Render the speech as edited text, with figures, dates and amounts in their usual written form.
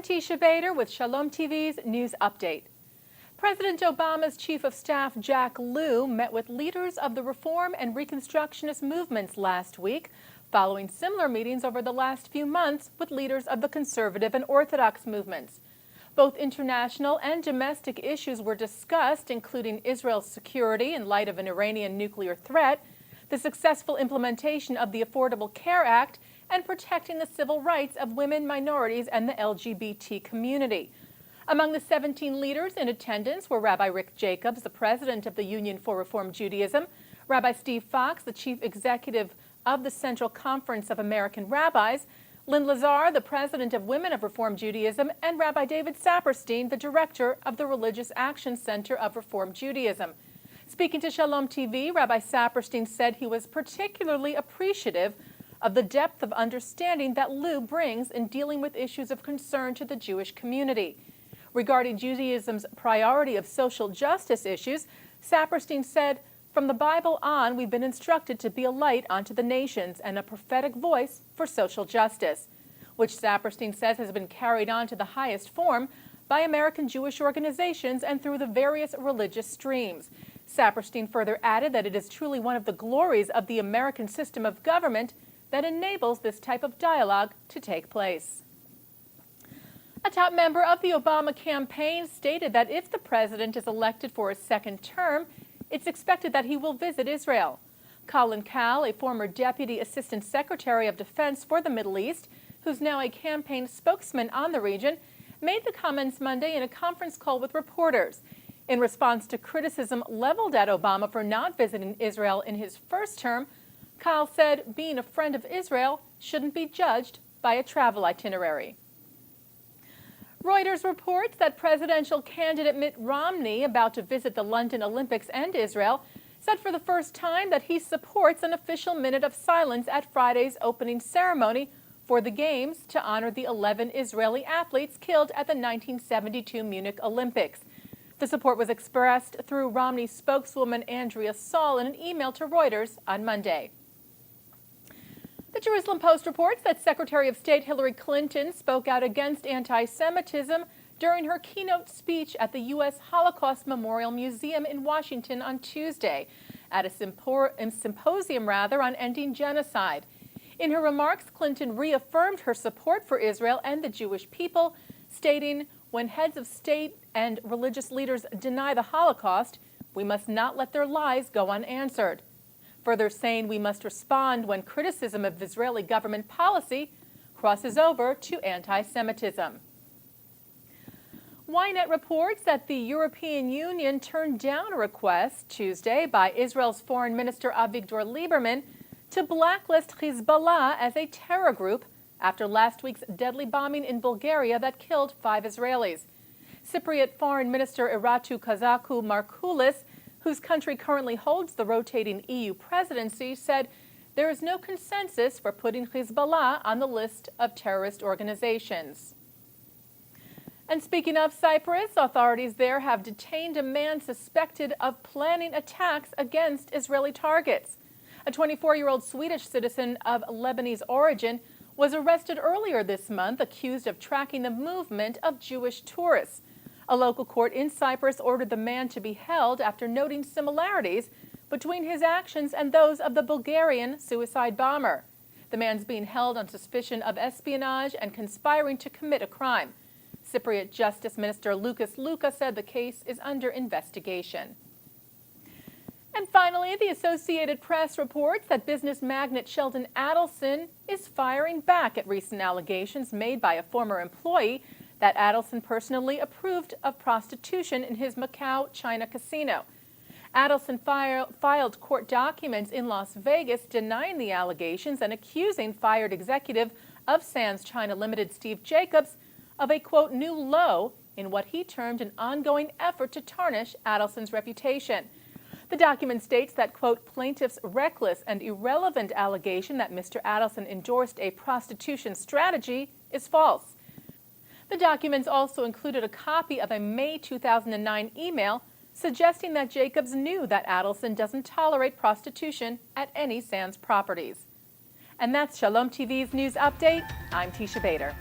I'm Teisha Bader with Shalom TV's News Update. President Obama's Chief of Staff Jack Lew met with leaders of the Reform and Reconstructionist movements last week, following similar meetings over the last few months with leaders of the conservative and Orthodox movements. Both international and domestic issues were discussed, including Israel's security in light of an Iranian nuclear threat, the successful implementation of the Affordable Care Act, and protecting the civil rights of women, minorities, and the LGBT community. Among the 17 leaders in attendance were Rabbi Rick Jacobs, the president of the Union for Reform Judaism, Rabbi Steve Fox, the chief executive of the Central Conference of American Rabbis, Lynn Lazar, the president of Women of Reform Judaism, and Rabbi David Saperstein, the director of the Religious Action Center of Reform Judaism. Speaking to Shalom TV, Rabbi Saperstein said he was particularly appreciative of the depth of understanding that Lew brings in dealing with issues of concern to the Jewish community. Regarding Judaism's priority of social justice issues, Saperstein said, "From the Bible on, we've been instructed to be a light unto the nations and a prophetic voice for social justice," which Saperstein says has been carried on to the highest form by American Jewish organizations and through the various religious streams. Saperstein further added that it is truly one of the glories of the American system of government that enables this type of dialogue to take place. A top member of the Obama campaign stated that if the president is elected for a second term, it's expected that he will visit Israel. Colin Kahl, a former Deputy Assistant Secretary of Defense for the Middle East, who's now a campaign spokesman on the region, made the comments Monday in a conference call with reporters. In response to criticism leveled at Obama for not visiting Israel in his first term, Kahl said being a friend of Israel shouldn't be judged by a travel itinerary. Reuters reports that presidential candidate Mitt Romney, about to visit the London Olympics and Israel, said for the first time that he supports an official minute of silence at Friday's opening ceremony for the Games to honor the 11 Israeli athletes killed at the 1972 Munich Olympics. The support was expressed through Romney's spokeswoman Andrea Saul in an email to Reuters on Monday. The Jerusalem Post reports that Secretary of State Hillary Clinton spoke out against anti-Semitism during her keynote speech at the U.S. Holocaust Memorial Museum in Washington on Tuesday, at a symposium on ending genocide. In her remarks, Clinton reaffirmed her support for Israel and the Jewish people, stating, "When heads of state and religious leaders deny the Holocaust, we must not let their lies go unanswered." Further saying we must respond when criticism of Israeli government policy crosses over to anti-Semitism. Ynet reports that the European Union turned down a request Tuesday by Israel's Foreign Minister Avigdor Lieberman to blacklist Hezbollah as a terror group after last week's deadly bombing in Bulgaria that killed 5 Israelis. Cypriot Foreign Minister Iratu Kazaku Markoulis, whose country currently holds the rotating EU presidency, said there is no consensus for putting Hezbollah on the list of terrorist organizations. And speaking of Cyprus, authorities there have detained a man suspected of planning attacks against Israeli targets. A 24-year-old Swedish citizen of Lebanese origin was arrested earlier this month, accused of tracking the movement of Jewish tourists. A local court in Cyprus ordered the man to be held after noting similarities between his actions and those of the Bulgarian suicide bomber. The man's being held on suspicion of espionage and conspiring to commit a crime. Cypriot Justice Minister Lucas Luka said the case is under investigation. And finally, the Associated Press reports that business magnate Sheldon Adelson is firing back at recent allegations made by a former employee that Adelson personally approved of prostitution in his Macau, China casino. Adelson filed court documents in Las Vegas denying the allegations and accusing fired executive of Sands China Limited Steve Jacobs of a, quote, new low in what he termed an ongoing effort to tarnish Adelson's reputation. The document states that, quote, plaintiff's reckless and irrelevant allegation that Mr. Adelson endorsed a prostitution strategy is false. The documents also included a copy of a May 2009 email suggesting that Jacobs knew that Adelson doesn't tolerate prostitution at any Sands properties. And that's Shalom TV's News Update. I'm Teisha Bader.